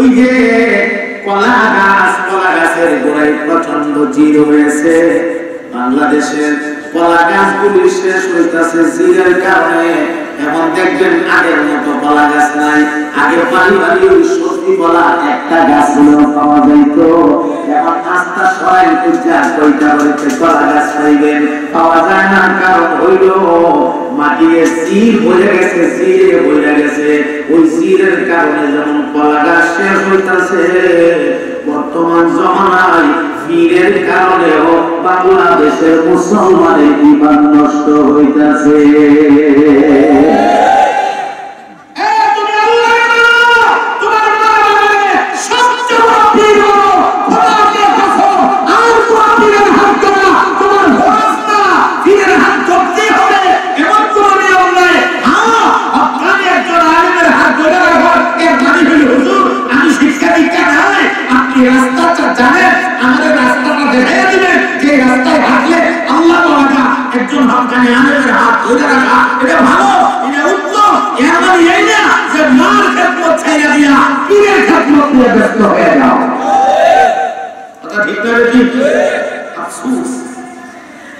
ওই যে কলা গাছের গোড়ায় প্রচন্ড জির হয়েছে। বাংলাদেশের কলা গাছগুলি শেষ হইতেছে জিরের কারণে। এখন দেখবেন আগের মতো কলা গাছ নাই। আগে বাড়ি বাড়ি সত্যি কলা একটা গাছ পাওয়া যাইত। এখন রাস্তা সবাই পূজা কইটা বাড়িতে কলা গাছ পাইবেন, পাওয়া যায় না। কারণ হইল মাটিতে জির হয়ে গেছে, জিরে হয়ে গেছে। ওই জিরের কারণে যেমন কলা গাছ শেষ হইতেছে, বর্তমান জমানায় পীরের কারণেও বাংলাদেশের মুসলমানের ঈমান নষ্ট হইতেছে।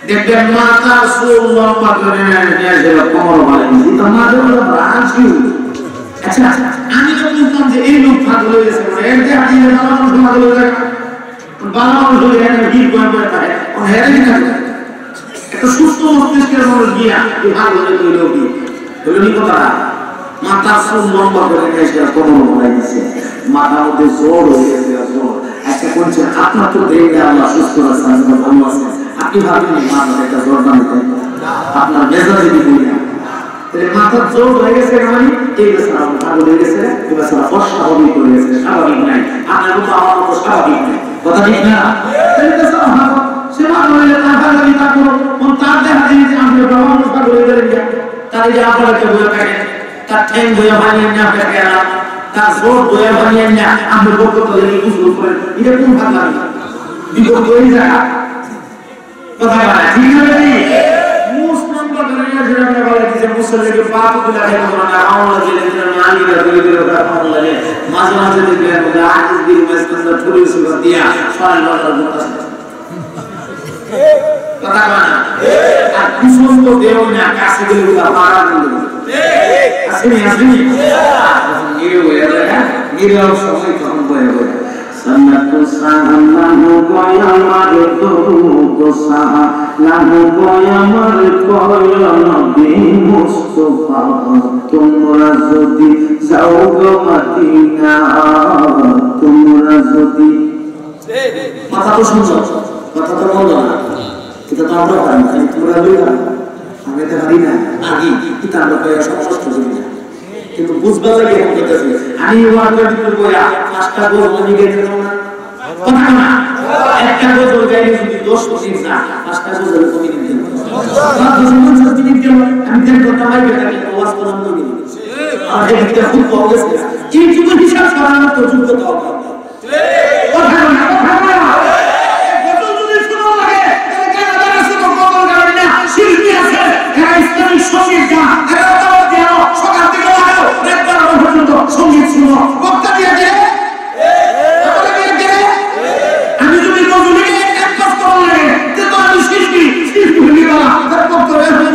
দেখবেন মাথা চুল লম্বা করে কোমর বাড়ি দিত আচ্ছা আমি তো বুঝলাম যে এই লোক পাগল হয়ে গেছে, একটা সুস্থ মস্তিষ্কের মানুষ গিয়া মাথা চুল লম্বা করে কোমর বাড়াই দিচ্ছে, মাথার মধ্যে জোর হয়ে গেছে। আচ্ছা বলছেন আপনার তো দেখলে আল্লাহ সুস্থ আছেন, ভালো আছেন, আপনি ভাবেন মাথার একটা জোর বানাতেন আপনার মেজাজে দিবি না। মাথার জোর হয়ে গেছে মানে এই বেচারা ভালো হয়ে গেছে, এই বেচারা অস্বাভাবিক হয়ে গেছে, স্বাভাবিক নাই। আপনার মতো আমার মতো স্বাভাবিক নাই, কথা ঠিক না? সে ভালো হইলে তার ভালো থাকবো, তার দেখা যায় যে আপনি বাবা মানুষ ভালো হয়ে গেলেন, তার এই যে আপনাকে বয়ে থাকেন, তার ঠ্যাং বয়ে বানিয়ে নিয়ে আপনাকে এলাম, তার জোর বয়ে বানিয়ে নিয়ে আপনি বলতে বুঝবো করেন, এটা কোন ভালো লাগে বিপদ হয়ে যায়। কথা বলা ঠিক আছে? মুসলিম বাগানিয়া যেটা বলা যে মুসলিমকে পাপ দিলা হয় না, আওলা দিলে মালিরা দিলে রাহমান লাগে, মাঝে মাঝে দেখবেন ওরা আজ দিন মাসকান্দা থুরি সুবা দিয়া সরাল বলার মত আছে। কথা বলা আর কুসুম তো দেও না, কাছে গেলে ওরা পারা দিল আসেনি আসেনি নিরে হয়ে যায়, নিরে সময় কম হয়ে যায়। সন্নত সাহানাহু কয়ামার দুরুদ সাহানাহু কয়ামার কয়া নবী মুস্তাফা, তোমরা যদি যাও গো মদিনা, তোমরা যদি কথা তো শুনছো, কথা তো বললো না, এটা তো আমরা পারি না, তোমরা বলবা আমি তো পারি না আগে এটা আমরা সমস্ত করি না, কিন্তু বুঝবার লাগে এরকম করতেছে। আমি ওয়ার্ডের ভিতরে বইয়া 5টা গজল নিয়ে গেছে না, কথা না একটা গজল গাইলে যদি 10 মিনিট না 5টা গজল কমে দিতে হবে, 10 মিনিট দিও আমি দেন কথা মাইকে থাকি ওয়াজ করলাম তো কি আর এটা খুব প্রবলেম আছে, এই যুগ হিসাব করার তো যোগ্যতা হবে। কথা না কথা না গজল যদি শোনা লাগে তাহলে কেন জানা শুনো গজল গাবেন না, শিল্পী আছে এরা ইসলামিক সঙ্গীত গা, এরা দাওয়াত দাও সকাল থেকে লাগাও রাত 12 পর্যন্ত সঙ্গীত শুনো, বক্তা দিয়ে দে আমি যদি গজলে এক কাজ করা লাগে তে তো আমি শিল্পী হয়ে গেল আর বক্তা হয়ে গেল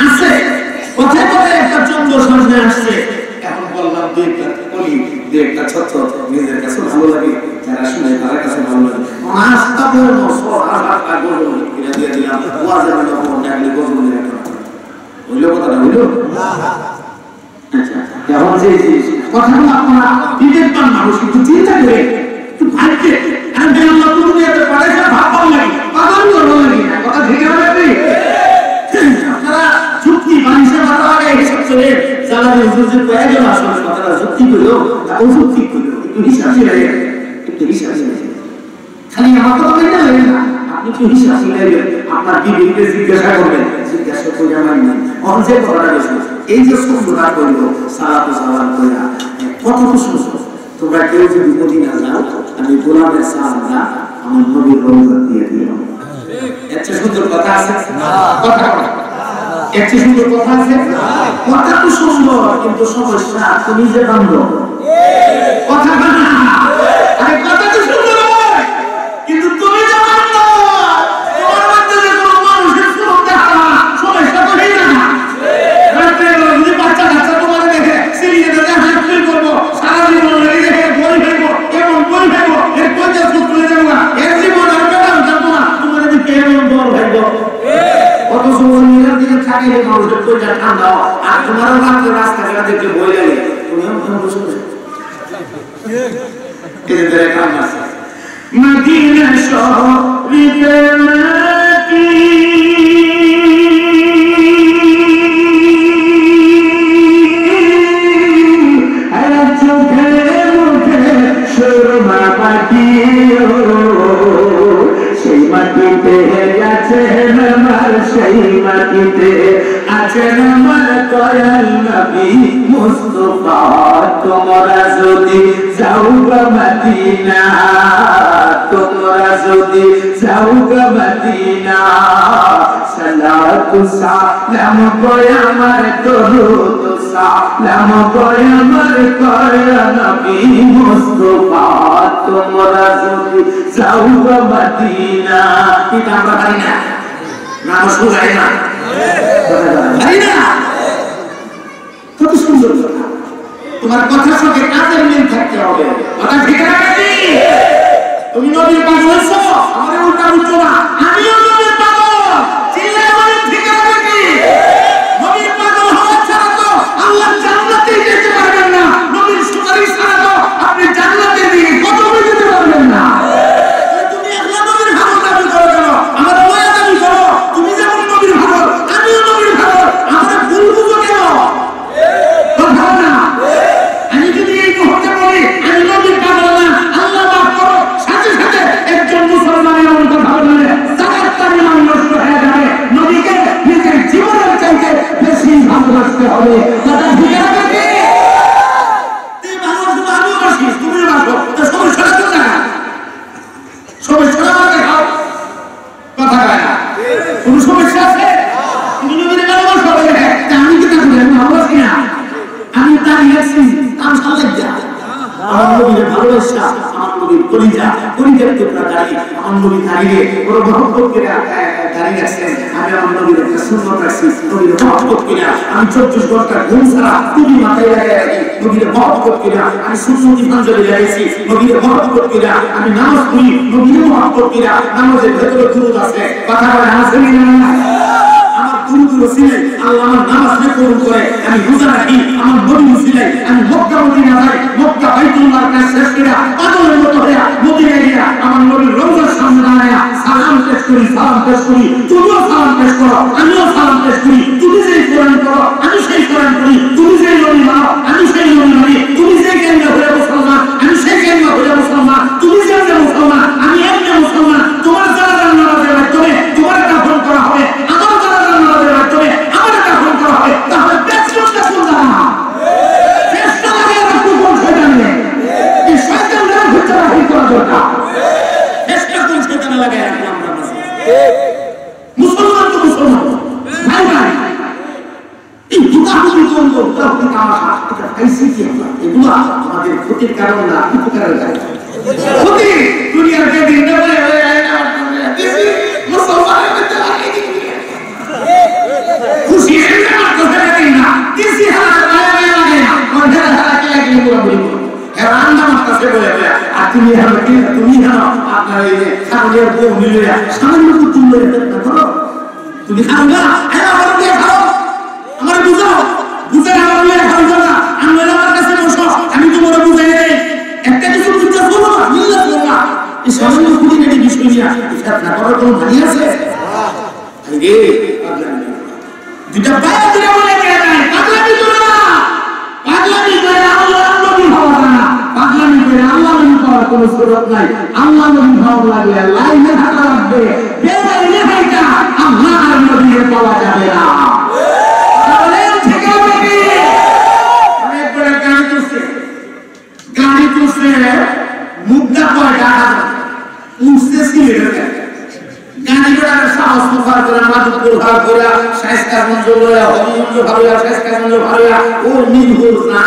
আছে কোথায় কোথায় একটা চন্দ্র সামনে আসছে। এখন বললাম দুই একটা ছোট নিজের কাছে ভালো লাগে, যারা শুনে তার কাছে ভালো লাগে, আস্তা বড় সর আর গজল এটা দিয়ে দিলাম ওয়াজে আমি তখন ডাকলে গজল দিয়ে রাখলাম, হইল কথাটা হইল না। আচ্ছা এখন যে কথাগুলো আপনারা বিবেকবান মানুষ একটু চিন্তা করে একটু ভাবছে, আমি আল্লাহ তুমি এত পাঠাইছে ভাববার লাগে পাগল ভালো লাগে না, কথা ঠিক আছে? আপনারা যুক্তি মানুষের মাথা লাগাই হিসাব চলে জ্বালানি হুজুর কয়ে গেল, আসলে কথাটা যুক্তি করলো না অযুক্তি করলো, একটু হিসাব মিলাই, একটু হিসাব মিলাই, খালি আমার কথা বলতে লাগে না, আপনি একটু হিসাব মিলাইবেন, আপনার বিবেককে জিজ্ঞাসা করবেন, জিজ্ঞাসা করে আমার যে কথাটা বেশি এই যে সুন্দরা করলো সালাতু সালাম কইরা কত সুন্দর। তোমরা কেউ যদি মদিনা যাও আমি গোলামের সালামটা আমার নবীর রওজা দিয়ে দিলাম, এত সুন্দর কথা আছে না? কথা একটু সুন্দর কথা আছে, কথা তো সুন্দর কিন্তু সমস্যা তুমি যে বান্ধব কথা না, আরে কথা তো সুন্দর হয় কিন্তু তুমি যে বান্ধব তোমার মধ্যে যে কোনো মানুষের সুরক্ষা হারা সমস্যা তো নেই না। রাত্রে যদি বাচ্চা কাচ্চা তোমার দেখে সিরিয়ে দেখে হাত ফিল করবো সারা জীবন লেগে দেখে বই ফেলবো এমন বই ফেলবো এর পয়সা সুদ করে যাবো না এর জীবন আর বেড়ান যাবো না তোমার দিকে এমন বল ফেলবো কত সময় নিজের দিকে থাকিলে মানুষের পয়সা ঠান্ডা আর তোমারও রাত্রে রাস্তাঘাট দেখে বই লাগে তুমি এমন বসে বসে এদের কাম আছে মদিনা শরীফের মাটি সেই মাটিতে আছেন আমার সেই মাটিতে আছেন আমার দয়াল নবী মুস্তাফা তোমরা যদি যাও গো মদিনা তোমরা যদি যাও গো মদিনা সালাতু সালাম কয় আমার দরুদ সালাম কয় আমার নবী মুস্তাফা তোমরা যদি যাও গো মদিনা কি আমরা পারি না না শুনাই না পারি না কত সুন্দর কথা তোমার কথার সঙ্গে কাজের মিল থাকতে হবে কথা ঠিক আছে তুমি নবীর পাগল হইছো আমারে উল্টা বুঝছো না আমিও নবীর পাগল চিল্লায় বলেন ঠিক আছে কি নবীর পাগল হওয়া ছাড়া তো আল্লাহ জান্নাতে যেতে পারবেন না নবীর সুপারিশ ছাড়া তো আপনি জান্নাতে দিয়ে কদমে যেতে পারবেন না তুমি একলা নবীর পাগল দাবি করো কেন আমার ওয়া দাবি করো তুমি যেমন নবীর পাগল আমিও নবীর পাগল আমরা ভুল বুঝো কেন কথা না আমি যদি এই মুহূর্তে বলি আমি নবীর পাগল না আল্লাহ মাফ করো সাথে সাথে একজন মুসলমানের এমন কথা বললে সাকাত তার ইমান নষ্ট হয়ে যাবে নবীকে নিজের জীবনের চাইতে বেশি ভালোবাসতে হবে কথা ঠিক আছে কি তুই ভালোবাসো আমিও বাসি তুমিও বাসো তো সমস্যা তো না সমস্যা আমাকে খাও কথা কয় না কোন সমস্যা আছে তুমি নবীর ভালোবাসো আমি কি তা করি আমি ভালোবাসি না আমি দাঁড়িয়ে আছি তার সাথে যা আমার নবীর ভালোবাসা আমার নবীর কলিজার টুকরা দাঁড়িয়ে আমার নবী দাঁড়িয়ে বড় মহব্বত করে দাঁড়িয়ে আছেন আমি আমার নবীর একটা সুন্নত রাখছি নবীর মহব্বত করে আমি 24 ঘন্টা ঘুম ছাড়া তুমি মাথায় লাগিয়ে রাখি নবীর মহব্বত করে আমি সুন্নতি ফাঞ্জলি লাগাইছি নবীর মহব্বত করে আমি নামাজ পড়ি নবীর মহব্বত করে নামাজের ভেতরে দুরূদ আছে কথা বলে আছে না আমার দুরূদ ওসিলায় আল্লাহ আমার নামাজ কবুল করে আমি রোজা রাখি আমার নবী ওসিলায় আমি মক্কা মদিনা যাই মক্কা বাইতুল্লাহর কাছে শেষ করে পাগলের মতো হয়ে মদিনায় গিয়া আমার নবীর রওজার সামনে দাঁড়ায়া সালাম পেশ করি তুমিও সালাম পেশ করো আমিও সালাম পেশ করি তুমি যেই কোরআন করো আমি সেই কোরআন করি তুমি যেই নবী মানো আমি সেই নবী মানি তুমি যেই কেন্দ্র হয়ে মুসলমান আমি সেই কেন্দ্র হয়ে মুসলমান তুমি যেমন মুসলমান আমি এমনি মুসলমান তোমার জানাজার নামাজের মাধ্যমে তোমার দাফন করা হবে আমার জানাজার নামাজের মাধ্যমে আমার দাফন করা হবে তাহলে পেছনটা কোন জানা চেষ্টা লাগে রাখো কোন শয়তানে এই শয়তানদের ভিতরে রাখি করা দরকার চেষ্টা কোন শয়তানে লাগে রাখলাম আমরা মুসলমান তো মুসলমান ভাই ভাই এই দুটাগুলি কোন তাহলে তামাশা এটা খাইছি কি আমরা এগুলো আমাদের ক্ষতির কারণ না উপকারের কারণ ক্ষতি দুনিয়ার যে দিন বলে দিছি মুসলমানের মধ্যে লাগিয়ে দিবি খুশি হয়ে যাওয়ার কথা নেই না দিছি হালাল লাগে না ওটা হালাল লাগে না পুরো বলি হেরান না মারতে বলে আর তুমি আপনার এই ছাগলের বউ মিলে সামান্য কুতুম মেরে না করো তুমি খাও না আমার দিয়ে খাও আমার বুঝাও বুঝে আমার দিয়ে খাও না আমি আমার কাছে বসো আমি তোমার বুঝাই দেই একটা কিছু বুঝতে বলো না মিল্লাত বলো না এই সামান্য কুতুম মেরে বিষয় নিয়ে এটা না করার কোনো ভালো আছে আরে দুটা পায়া দিয়ে বলে যায় পাগলামি করো না পাগলামি করে আল্লাহ নবী হওয়া না পাগলামি করে আল্লাহ নবী হওয়ার কোনো সুযোগ নাই আল্লাহ নবী হওয়া লাগলে লাইনে থাকা লাগবে বেলাইনে হাইটা আল্লাহ আর নবীকে পাওয়া যাবে না তাহলে থেকে হবে কি অনেক বড় গাড়ি তুলছে মুদ্রা পয়টা উঠছে সিলেটে গাড়ি ঘোড়ার সাহস সুফার করে মাদুপুর ভাগ করে শাইস্তা মঞ্জ লয়া হরিমঞ্জ ভালোয়া শাইস্তা মঞ্জ ভালোয়া ও নির্ভুল না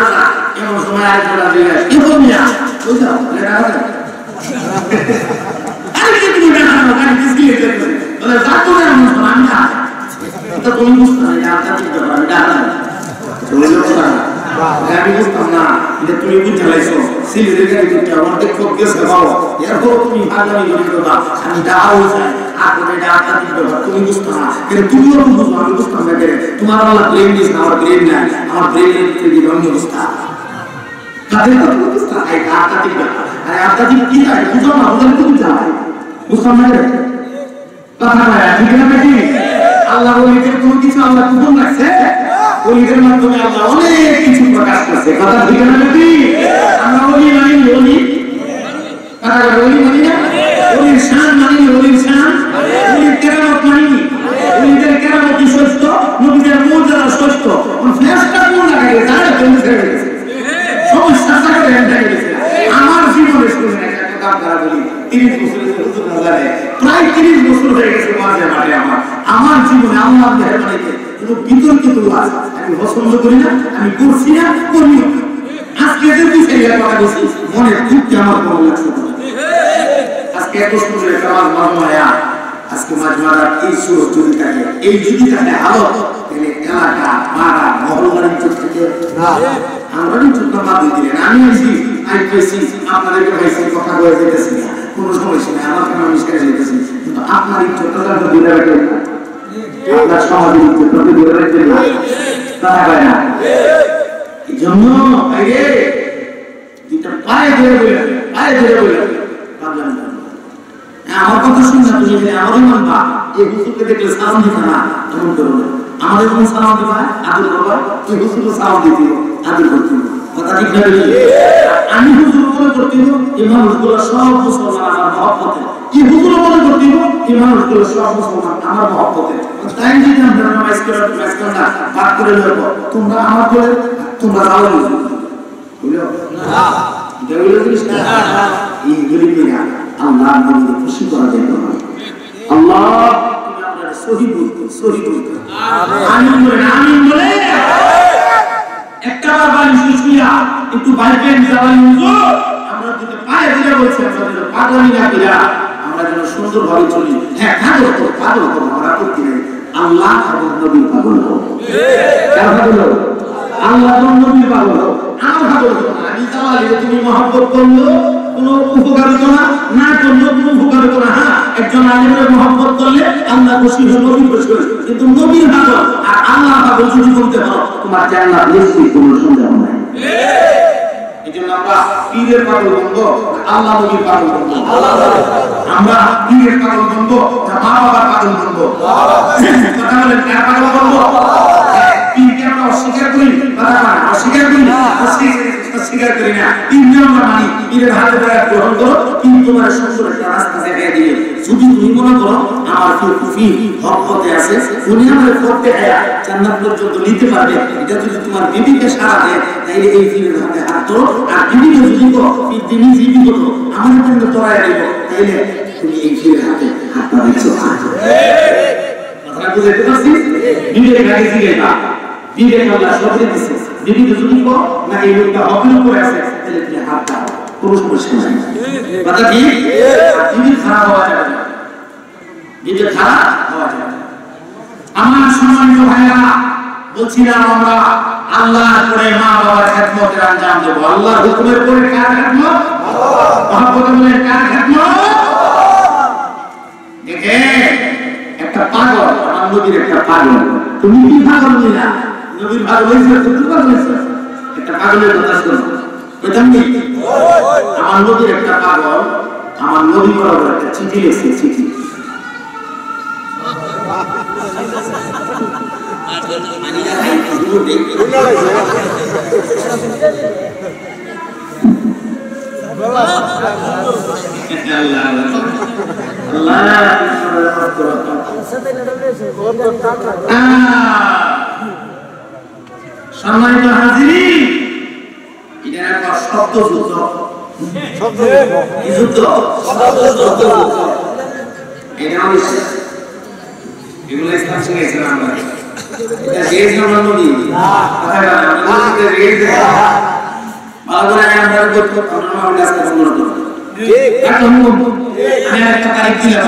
এমন সময় আরেকটা দিয়ে কি বলমিয়া বুঝছো লেখা আছে আরে কি তুমি না গাড়ি কিসকি লেখা আছে বলে যাতো না আমি না এটা তুমি বুঝতে না এটা ঠিক কথা আমি জানা চলে যাও না আমি বুঝতাম না এটা তুমি বুঝতে লাইছো সিলেটের গাড়ি দুটো আমার দেখো গেছে বাবা এরপর তুমি ভাগামি করে দাও আমি দাও চাই আর এটা আটা দিতে তুমি বুঝতো না কিন্তু তুমিও বুঝো আমি বুঝতাম না কেন তোমার আল্লাহ ব্রেন দিস না আমার ব্রেন নাই আমার ব্রেনের থেকে অন্য অবস্থা কাদের কথা বুঝতা এই আটা দিতে আরে আটা দিতে কি তাই বুঝো না বুঝলে তুমি চাই বুঝতাম না কেন কথা না ঠিক না বেটি আল্লাহ বলে যে কোনো কিছু আল্লাহ কুবুল রাখছে ওলিদের মাধ্যমে আল্লাহ অনেক কিছু প্রকাশ করছে কথা ঠিক না বেটি আমরা ওলি মানি ওলি কথা ওলি মানি না ওলির শান মানি ওলির শান ওলির কেরামত মানি ওলিদের কেরামত সত্য নবীদের মর্যাদা সত্য ফেরেশতা কোন লাগাই জানে তুমি ছেড়ে গেছে সমস্যা থাকে এন্ড গেছে আমার জীবনে শুনে একটা কথা আপনারা বলি 30 বছরের হুজুর নাজারে প্রায় 30 বছর হয়ে গেছে মাঝে মাঝে আমার জীবনে আল্লাহর মেহেরবানিতে কোনো বিতর্কিত ওয়াজ আমি পছন্দ করি না আমি করছি না করি না আজকে যে বিষয়ে কথা বলছি মনে খুব আমার ভালো লাগছে আজকে এত সুন্দর একটা মাঝমায়া আজকে মাঝমারা এই সুরত যদি থাকে এই যদি থাকে হালত তাহলে এলাকা পাড়া মহল্লার ইজ্জত থেকে না আমরা ইজ্জত না বাদ দিলেন আমি আছি আইপিএসি আপনাদেরকে ভাইসি কথা বলে যেতেছি কোনো সমস্যা নেই আমার কেন মিশে যেতেছি কিন্তু আপনার ইজ্জতটা তো দিলে রাখেন না আপনার সমাজের ইজ্জতটা তো দিলে রাখেন না কথা কয় না এই জন্য আগে যেটা পায়ে ধরে বলে পারলাম না আমার কথা শুননা তুমি যে আমারই মানবা এই হুজুরকে দেখলে সালাম দিতে না এমন করো না আমাদের কোন সালাম দিবা আদর করবা তুই হুজুরকে সালাম দিতে আদর করতে কথা ঠিক না আমি হুজুর মনে করতে এই মানুষগুলো সব মুসলমান আমার মহব্বতে এই হুজুর মনে করতে এই মানুষগুলো সব মুসলমান আমার মহব্বতে তাই যদি আমরা নামাজ না বাদ করে লব তোমরা আমার বলে তোমরা যাও বুঝলো না দেউলে জিনিস না এই গরিবেরা আল্লাহ নবীকে খুশি করা যায় না আল্লাহ তুমি আমাদের সহি বলতে আমিন বলে একটা বার বাড়ি শুইয়া একটু বাইকে যাওয়াই হুজুর আমরা যদি পায়ে ধরে বলছি আমাদের পাগলামি না কইরা আমরা যেন সুন্দরভাবে চলি হ্যাঁ পাগল তো আমরা করতে নেই আল্লাহ এবং নবীর পাগল হও কার পাগল হও আল্লাহ এবং নবীর পাগল হও আমার পাগল হও আমি তাহলে তুমি মহব্বত করলো কোনো উপকার হতো না করলো কোনো উপকার হতো না হ্যাঁ একজন আলেমের মহব্বত করলে আল্লাহ খুশি হয় নবী খুশি হয় কিন্তু নবীর পাগল আর আল্লাহ পাগল যদি করতে পারো তোমার জান্নাত নিশ্চিত কোনো সন্দেহ নাই এজন্য আমরা পীরের পাগল বন্ধ আল্লাহ নবীর পাগল বন্ধ আমরা পীরের পাগল বন্ধ না মা বাবার পাগল বন্ধ কথা বলেন কার পাগল বন্ধ পীরকে আমরা অস্বীকার করি কথা বলেন অস্বীকার করি না তিনজন আমরা মানি পীরের হাতে ধরে গ্রহণ করো পীর তোমার সুন্দর একটা রাস্তা দেখিয়ে দিবে যদি তুমি মনে করো আমার ফি হক পথে আছে উনি আমাদের পথে জান্নাত পর্যন্ত নিতে পারবে এটা যদি তোমার বিবিকে সারা দেয় তাহলে এই পীরের হাতে হাত ধরো আর বিবিকে যদি পীর দিনই জীবিত তো আমাদের জন্য তোরাই দিব তাহলে তুমি এই পীরের হাতে হাতটা দিচ্ছ কথা বুঝতে পারছিস বিবেক আগে জিজ্ঞাসা বিবেক আল্লাহ সবই দিচ্ছে বিবিকে যদি কো না এই লোকটা হকের উপরে আছে তাহলে তুমি হাত দাও কোনো সমস্যা নাই কথা কি বিবি খারাপ হওয়া যাবে না বিবি খারাপ হওয়া যাবে না আমার সম্মানিত ভাইরা বলছিলাম আমরা আল্লাহর পরে মা বাবার খেদমতের আঞ্জাম দেব আল্লাহর হুকুমের পরে কার খেদমত মহব্বত বলেন কার খেদমত দেখে একটা পাগল আমার নবীর একটা পাগল তুমি কি পাগল নিলা নবীর পাগল হইছে তুমি পাগল হইছে একটা পাগলের কথা শোনো বুঝছেন কি আমার নবীর একটা পাগল আমার নবী বরাবর একটা চিঠি লিখছে চিঠি সম্মানিত হাজিরিন এটা একটা শব্দ যুদ্ধ এটা বুঝে গেছিলাম আমরা এটা রেজ আমরা নদী আমরা রেজ ভালো করে আমরা করতে আমরা কাজ করব এখন আমি একটা তারিখ দিলাম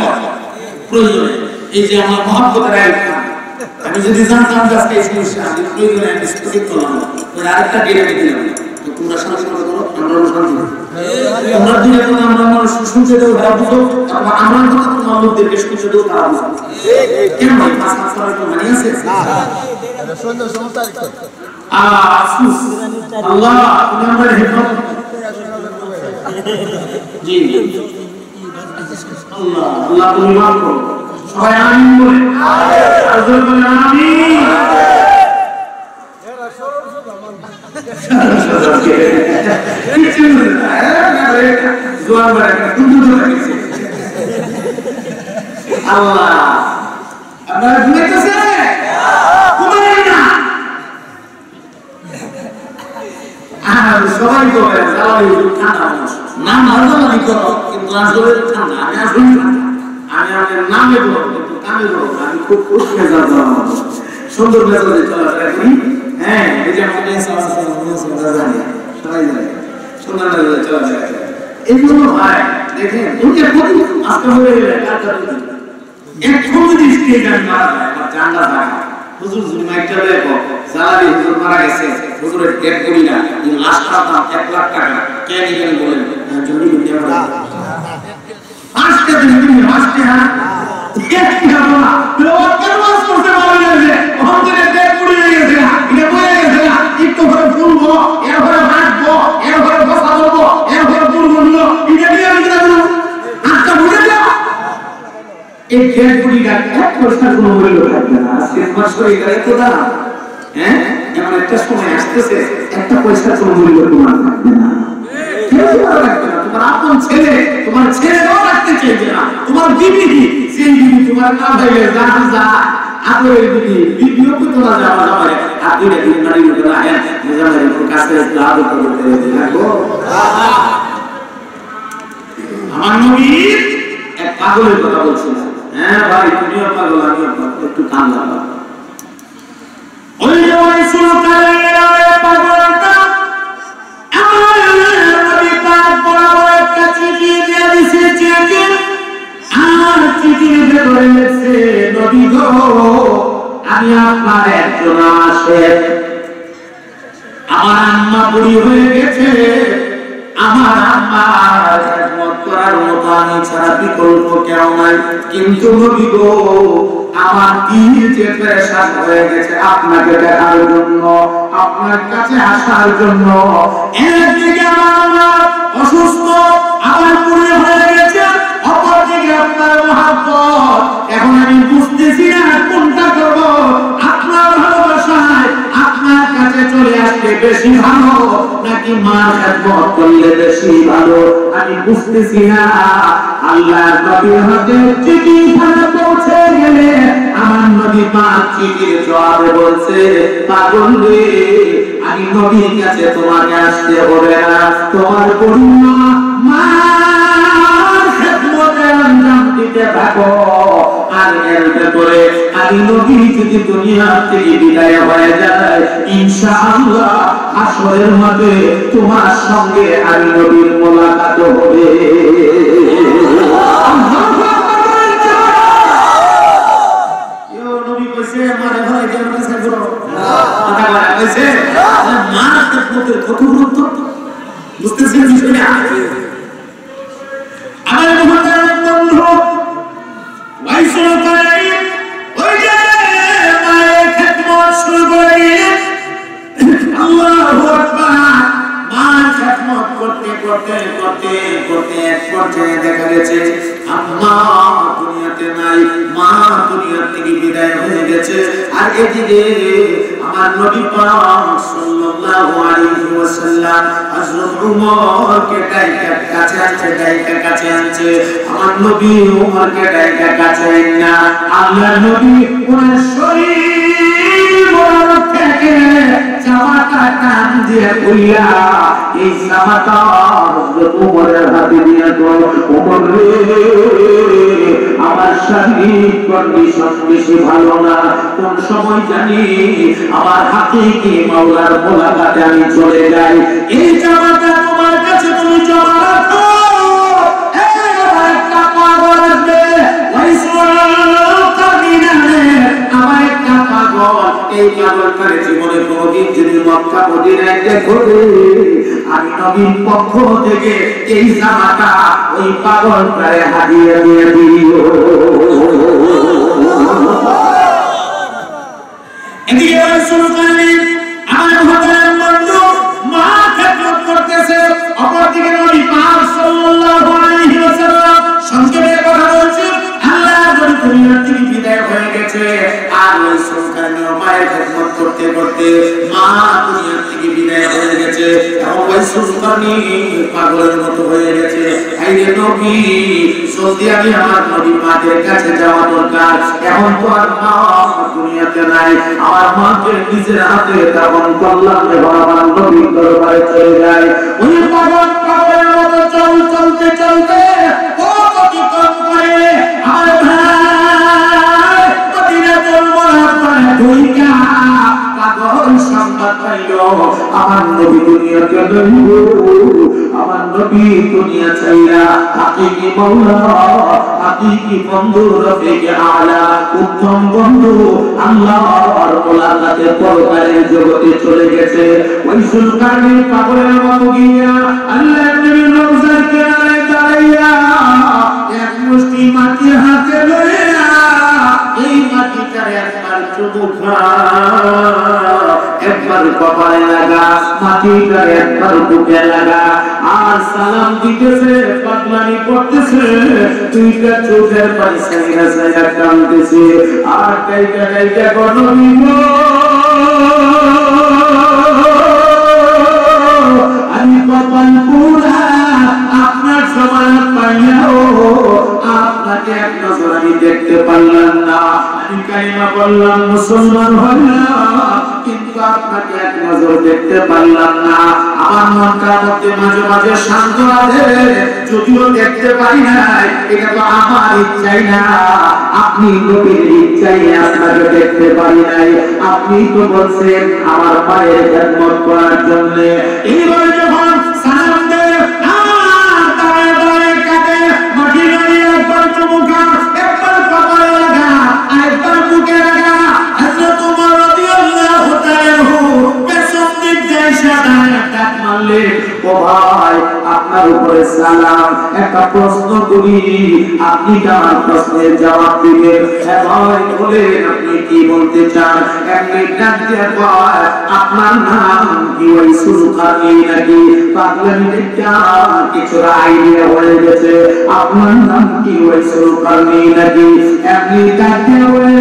প্রয়োজনে এই যে আমার মহব্বতের আয়াত আমি যদি জানতাম যে আজকে এই সমস্যা আমি প্রয়োজনে আমি স্পেসিফিক করলাম ওই আরেকটা ডেট আমি দিলাম তো তোমরা শাসন করো আমরা শান্তি আমরা দিলে তো আমরা মানুষ শুনতে দেব তারা বুঝো আমরা কথা তোমার লোকদেরকে শুনতে দেব তারা বুঝো কেন ভাই পাঁচ মাস পরে তো মানে আছে না এটা সুন্দর সমতার আফসোস আল্লাহ তুমি আমাদের হেফাজত জি আল্লাহ আল্লাহ তুমি মাফ করো সবাই আমিন বলে আল্লাহ বলে আমিন এরা সরল সুদামান কিছু না জোয়ার মারা তুমি ধরে আল্লাহ আপনারা ঘুমাইতেছে ঘুমাই না আর সবাই তো জ্বালাই ঠান্ডা নাম মারদামানি করো কিন্তু আসলে ঠান্ডা আমি আসলে আমি আমাদের নামে বলো কিন্তু কামে বলো আমি খুব খুশি মেজাজ সুন্দর মেজাজে চলাফেরা করি হ্যাঁ এই যে আমাদের জানি সবাই জানে সুন্দর মেজাজে চলাফেরা করি এই জন্য ভাই দেখেন দুনিয়া প্রতি আজকে হয়ে গেলে এখন যদি স্টেজ আমি মারা যায় আমার জানলা থাকে হুজুর যদি মাইকটা দেখো জালালি হুজুর মারা গেছে হুজুরের ডেট করি না এই লাশটার দাম 1 লাখ টাকা কে নিবেন বলেন জমি দিতে হবে আজকে দিন আজকে হ্যাঁ কি হবে না তো কেন মাস করতে পারবে না আমাদের ডেট করি হয়ে গেছে না এটা বলে গেছে না একটু করে ফুলবো এর ঘরে হাঁটবো এর ঘরে বসা দেবো এর ঘরে ফুলবো নিলো এটা দিয়ে আমি কিনা দেবো আজকে বুঝে যাও এই ডেট করিটা এক পয়সা কোনো মূল্য থাকবে না আজকে মাস করে এটা তো দাম হ্যাঁ এমন একটা সময় আসতেছে একটা পয়সা কোনো মূল্য তোমার থাকবে না তোমার আপন ছেলে তোমার ছেলেও রাখতে চাইবে না তোমার বিবি সেই বিবি তোমার না ভাইবে যা যা আদরের বিবি বিবিও তো তোলা যাওয়া যাবে আপনি না দিন নারী মতো না হ্যাঁ মেজামের কাছে আদর করতে লাগো আমার নবী এক পাগলের কথা বলছিল হ্যাঁ ভাই তুমিও পাগল আমিও পাগল একটু কান লাগাও ওই যে ওই সুলতানের পাগলটা আমার নবী পাক বরাবর একটা চিঠি দিয়ে দিয়েছে চিঠি আর চিঠির ভেতরে লেখছে নবী গো আমি আপনার একজন আশেক আমার আম্মা বুড়ি হয়ে গেছে আমার আম্মার খেদমত করার মতো আমি ছাড়া বিকল্প কেউ নাই কিন্তু নবী গো আমার দিল যে পেরেশান হয়ে গেছে আপনাকে দেখার জন্য আপনার কাছে আসার জন্য একদিকে আমার আম্মা অসুস্থ আমার বুড়ি হয়ে গেছে অপরদিকে আপনার মহব্বত এখন আমি বুঝতেছি না কোনটা করব আপনার ভালোবাসায় আপনার কাছে চলে আসলে বেশি ভালো নাকি মার খেদমত করলে বেশি ভালো আমি বুঝতেছি না আল্লাহর নবীর হাতে চিঠি খানা পৌঁছে গেলে আমার নবী পাক চিঠির জবাবে বলছে পাগল রে আমি নবীর কাছে তোমাকে আসতে হবে না তোমার করুণা মার খেদমতে আঞ্জাম দিতে থাকো আর এর ভেতরে আমি নবী যদি দুনিয়া থেকে বিদায় হয়ে যায় ইনশাআল্লাহ আসরের মাঠে তোমার সঙ্গে আমি নবীর মোলাকাত হবে নবী কইছে মারে ভাই কেন কাছে করো কথা বলা কইছে মার খেদমতের কত গুরুত্ব বুঝতেছেন বিষয়টা আমার মহতারাম বন্ধু ওয়াইসুল কারীম ওই যে মায়ের খেদমত শুরু করে আল্লাহু আকবার মার খেদমত করতে করতে করতে করতে এক পর্যায়ে দেখা গেছে আম্মা দুনিয়াতে নাই মা দুনিয়া থেকে বিদায় হয়ে গেছে আর এদিকে আমার নবী পাক সাল্লাল্লাহু আলাইহি ওয়াসাল্লাম হযরত উমরকে ডাইকা কাছে আনছে আমার নবী উমরকে ডাইকা কাছে না আল্লাহর নবী ওনার শরীর মোবারক থেকে জামাটা টান দিয়ে খুলিয়া এই জামাটা হযরত উমরের হাতে দিয়ে তো উমর রে আমার শারীরিক কন্ডিশন বেশি ভালো না, কোন সময় জানি আমার হাকিকি মাওলার মোলাকাতে আমি চলে যাই। এই জামাটা তোমার কাছে তুমি জমা রাখো। আমার একটা পাগল আসবে, ওই আমার একটা পাগল, এই পাগলটার জীবনে কোনদিন যদি মক্কা মদিনায় দেখবে, আমি নবীর পক্ষ থেকে এই জামাটা ওই পাগলটারে হাদিয়া দিয়ে দিও। এদিকে রাসূল কারীম আমার ভক্তের বন্ধু মা খেদমত করতেছে, অপরদিকে নবী পাক সাল্লাল্লাহু আলাইহি ওয়াসাল্লাম সংক্ষেপে কথা বলছেন। আল্লাহ নবী দুনিয়া থেকে বিদায় হয়ে গেছে, আর রাসূল কারীম মায়ের খেদমত করতে করতে মা দুনিয়া থেকে বিদায় হয়ে গেছে, এবং রাসূল কারীম পাগলের মতো হয়ে গেছে। আইরে নবী, জলদি আমি আমার নবী মায়ের কাছে যাওয়া দরকার। এখন তো আর মা দুনিয়াতে নাই, আমার মাকে নিজের হাতে দাফন করলাম এবং আমার নবীর দরবারে চলে যায়। ওই পাগল পাগলের মতো চলতে চলতে ও অতিক্রম করে আমার ভাই মদিনাতুল মুনাওয়ারায় ঢুইকা পাগল সংবাদ পাইল আমার নবী দুনিয়াতে নাই, আমার নবী দুনিয়া ছাইরা হাকিকি মাওলা, হাকিকি বন্ধু, রফিকে আলা, উত্তম বন্ধু আল্লাহর মোলাকাতে পরকালের জগতে চলে গেছে। ওই সুলতানের পাগলের মতো গিয়া আল্লাহর নবীর রওজার কিনারে দাঁড়াইয়া এক মুষ্টি মাটি হাতে লইয়া এই মাটিটার একবার চুমু খা, একবার কপালে লাগা, মাটিটার একবার বুকে লাগা, আর সালাম দিতেছে, পাগলামি করতেছে, দুইটা চোখের পানি সাইরা সাইরা কাঁদতেছে, আর কাইটা কাইটা নবী গো, আমি কপাল পুরা আপনার সমান পাইয়াও আপনাকে এক নজর আমি দেখতে পারলাম না। আমি কালিমা বললাম, মুসলমান হলাম, কিন্তু আপনাকে এক নজর দেখতে পারলাম না। আমার মনটার মধ্যে মাঝে মাঝে শান্ত আছে, যদিও দেখতে পারি নাই, এটা তো আমার ইচ্ছাই না, আপনি নবীর ইচ্ছাই আপনাকে দেখতে পারি নাই। আপনি তো বলছেন আমার পায়ের খেদমত করার জন্য। এইবার যখন সালাম দেয় দাঁড়ায় দাঁড়ায় কাঁদে, মাটি দাঁড়িয়ে একবার চুমুকা, একবার কপালে লাগা, আরেকবার বুকে লাগা, হযরত ওমর রাদিয়াল্লাহু তাআলা পেছন দিক দিয়ে দাঁড়ায় ডাক মারলে, ও ভাই আপনার উপরে সালাম, একটা প্রশ্ন করি, আপনি আমার প্রশ্নের জবাব দিবেন। হ্যাঁ ভাই বলেন, আপনি কি বলতে চান? এমনি ডাক দিয়ে কয়, আপনার নাম কি ওই সুলতানি নাকি? পাগলামি দেখা কিছু আইডিয়া হয়ে গেছে, আপনার নাম কি ওই সুলতানি নাকি? এমনি ডাক দিয়ে বলে,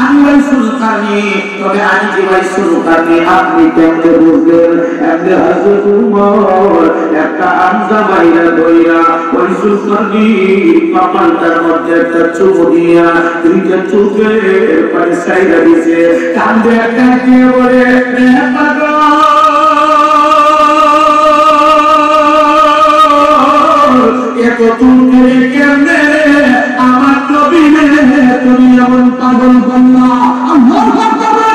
আমি ওই সুলতানি, তবে আমি যে ওই সুলতানি আপনি কেমনে বুঝলেন? এমনি হযরত ওমর একটা আমজা বাইরা ধইরা ওই সুলতানি কপালটার মধ্যে একটা চুমু দিয়া দুইটা চোখে পানি সাইরা দিছে, কান্দে একটা দিয়ে বলে, রে পাগল, এত তুমি কেমনে আমার নবী তুমি এমন পাগল বললা? আল্লাহু আকবার।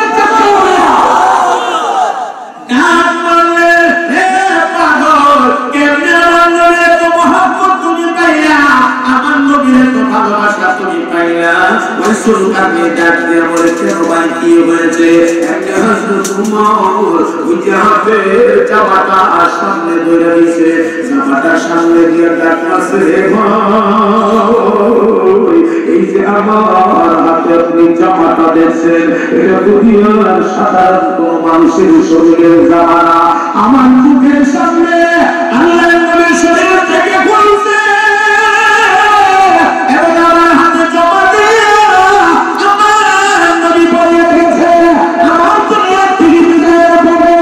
সামনে ধরে দিছে, জামাটার সামনে দিয়ে ডাকছে, এই যে আমার হাতে আপনি জামাটা দেখছেন, এটা দুনিয়ার সাধারণ কোন মানুষের শরীরের জামা না, আমার চোখের সামনে আল্লাহ নবীর শরীর থেকে খুলছে এবং আমার হাতে জমা দিয়ে আমার নবী বলে গেছে, আমার দুনিয়া থেকে বিদায়ের পরে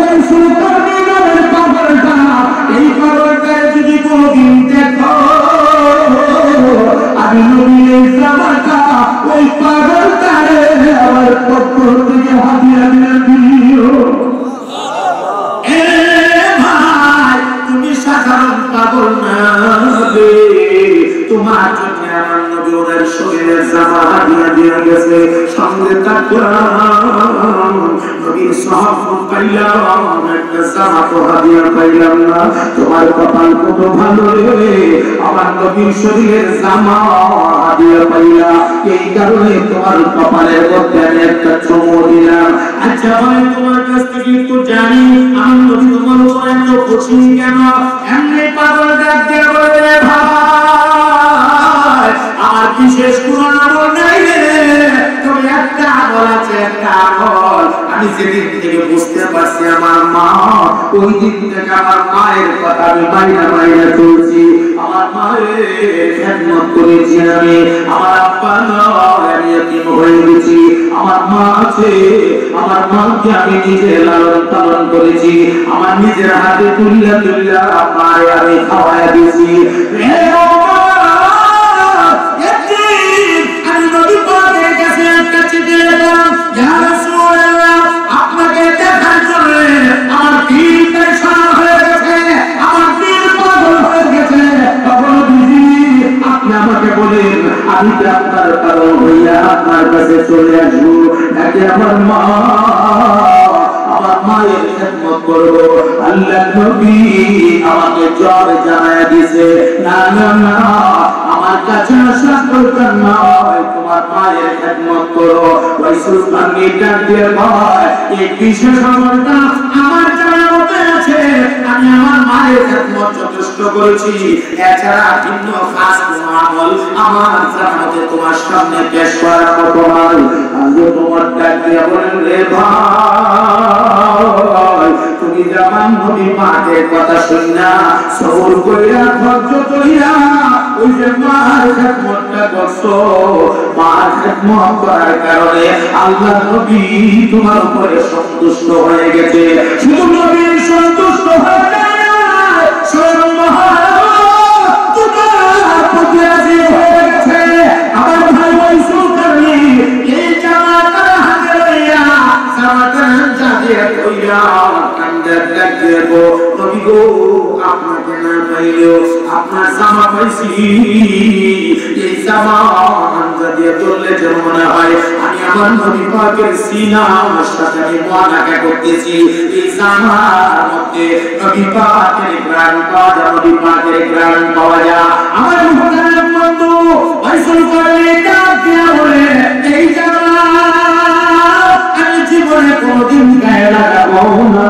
এই সুলতানি নামের পাগলটা, এই পাগলটা যদি কোনদিন দেখো, আমি নবীর এই জামাটা ওই পাগলটারে আমার পক্ষ থেকে হাদিয়া দিয়ে দিও। তোমার জন্য আমার নবী ওদের শরীরের জামা হাদিয়া দিয়ে গেছে সঙ্গে তাকলাম নবীর সাহাবা পাইলাম একটা জামা তো হাদিয়া পাইলাম না তোমার কপাল কত ভালো রে আমার নবীর শরীরের জামা হাদিয়া পাইলা এই কারণে তোমার কপালের মধ্যে আমি একটা চুমু দিলাম আচ্ছা ভাই তোমার কাছ থেকে একটু জানি আমার নবী তোমার উপর এত খুশি কেন এমনি পাগল ডাক দিয়ে বলে ভাই আমার বিশেষ কোনো আমল নাই রে তবে একটা আমল আছে একটা আমল আমি যেদিন থেকে বুঝতে পারছি আমার মা ওই দিন থেকে আমার মায়ের কথা আমি মাইনা চলছি আমার মায়ের খেদমত করেছি আমি আমার আব্বা নয় আমি এতিম হয়ে গেছি আমার মা আছে আমার মাকে আমি নিজে লালন পালন করেছি আমার নিজের হাতে তুলিয়া মায়ে আমি খাওয়াইয়া দিয়েছি আমি নবী পাকের কাছে একটা চিঠি লিখলাম ইয়া রাসূলুল্লাহ আপনাকে দেখার জন্য আমার দিল পেরেশান হয়ে গেছে আমার দিল পাগল হয়ে গেছে তখন বিজি আপনি আমাকে বলেন আমি কি আপনার পাগল হইয়া আপনার কাছে চলে আসবো নাকি আমার মায়ের খেদমত করব আল্লাহ নবী আমাকে জব জানায়া দিয়েছে না না না আমার কাছে আসা দরকার নয় তোমার মায়ের খেদমত করো ওই সুলতান ডাক দিয়ে ভাই এই বিশেষ আমলটা আমার জানা মতে আছে আমি আমার মায়ের খেদমত যথেষ্ট করেছি এছাড়া ভিন্ন খাস কোনো আমল আমার জানা মতে তোমার সামনে পেশ করার মতো নয় আজও তোমার ডাক দিয়ে বলেন রে ভাই তুমি যেমন নবী পাকের কথা শুননা সবর কইরা ধৈর্য ধইরা ওই যে মার খেদমতটা করছো মার খেদমত করার কারণে আল্লাহ নবী তোমার উপরে সন্তুষ্ট হয়ে গেছে শুধু নবী সন্তুষ্ট হয়ে যায় স্বয়ং মহান তোমার প্রতি রাজি হয়ে গেছে আমার ভাই ওই সুলতানি এই জামাতার হাতে লইয়া জামাতার জাদিয়ে কইরা কান্দে ডাকবো নবী গো আপনাকে না পাইলেও আপনার জামা পাইছি এই জামা হামজা দিয়ে চললে যেন মনে হয় আমি আমার নবী পাকের সিনার সাথে আমি মুআনাকা করতেছি এই জামার মধ্যে নবী পাকের গ্রাণ পাওয়া যায় নবী পাকের গ্রাণ পাওয়া যায় আমার মুহতারাম বন্ধু ভাইসুল করে ডাক দিয়া বলে এই জামা আমি জীবনে কোনোদিন গায়ে লাগাবো না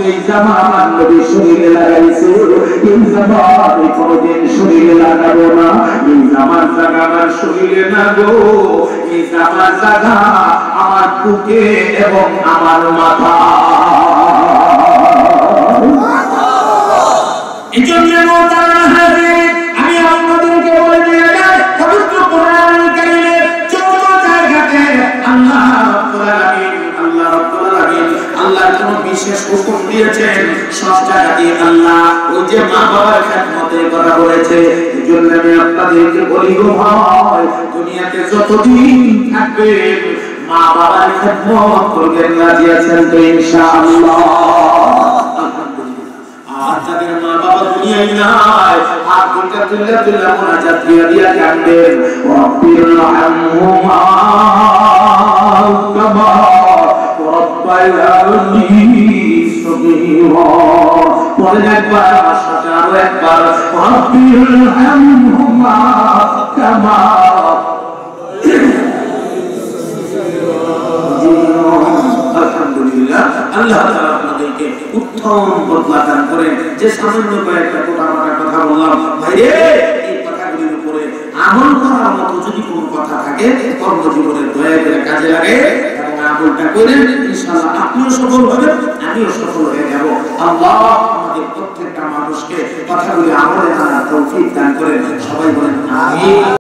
এই জামা আমার নবী শরীরে লাগাইছে এই জামা আমি কোনোদিন শরীরে লাগাবো না এই জামার জায়গা আমার শরীরে না গো এই জামার জায়গা আমার বুকে এবং আমার মাথা এই জন্য আমি আপনাদেরকে বলে দিয়ে যাই পবিত্র কোরআন কারিমে যত জায়গাতে আল্লাহ রাব্বুল আলামিন আল্লাহর কোন বিশেষ হুকুম দিয়েছেন সব জায়গাতে আল্লাহ ওই যে মা বাবার খেদমতের কথা বলেছে এজন্য আমি আপনাদেরকে বলি গো ভাই দুনিয়াতে যতদিন থাকবেন মা বাবার খেদমত করবেন রাজি আছেন তো ইনশাআল্লাহ আর যাদের মা বাবা দুনিয়ায় নাই হাত দুইটা তুলে মুনাজাত দিয়া কাঁদবেন রব্বির রহমহুমা কামা রব্বায়ানি সগীরা পরে একবার আমার সাথে আরো একবার রব্বির রহমহুমা কামা আলহামদুলিল্লাহ আল্লাহ তাআলা আপনাদেরকে উত্তম বদলা দান করেন যে সামান্য কয়েকটা কথা বললাম ভাই রে এই কথাগুলোর উপরে আমল করার মতো যদি কোনো কথা থাকে কর্মজীবনের দয়া করে কাজে লাগে এবং আমলটা করেন ইনশাআল্লাহ আপনিও সফল হবেন আমিও সফল হয়ে যাব আল্লাহ আমাদের প্রত্যেকটা মানুষকে কথাগুলি আমলে আনার তৌফিক দান করেন সবাই বলেন আমিন।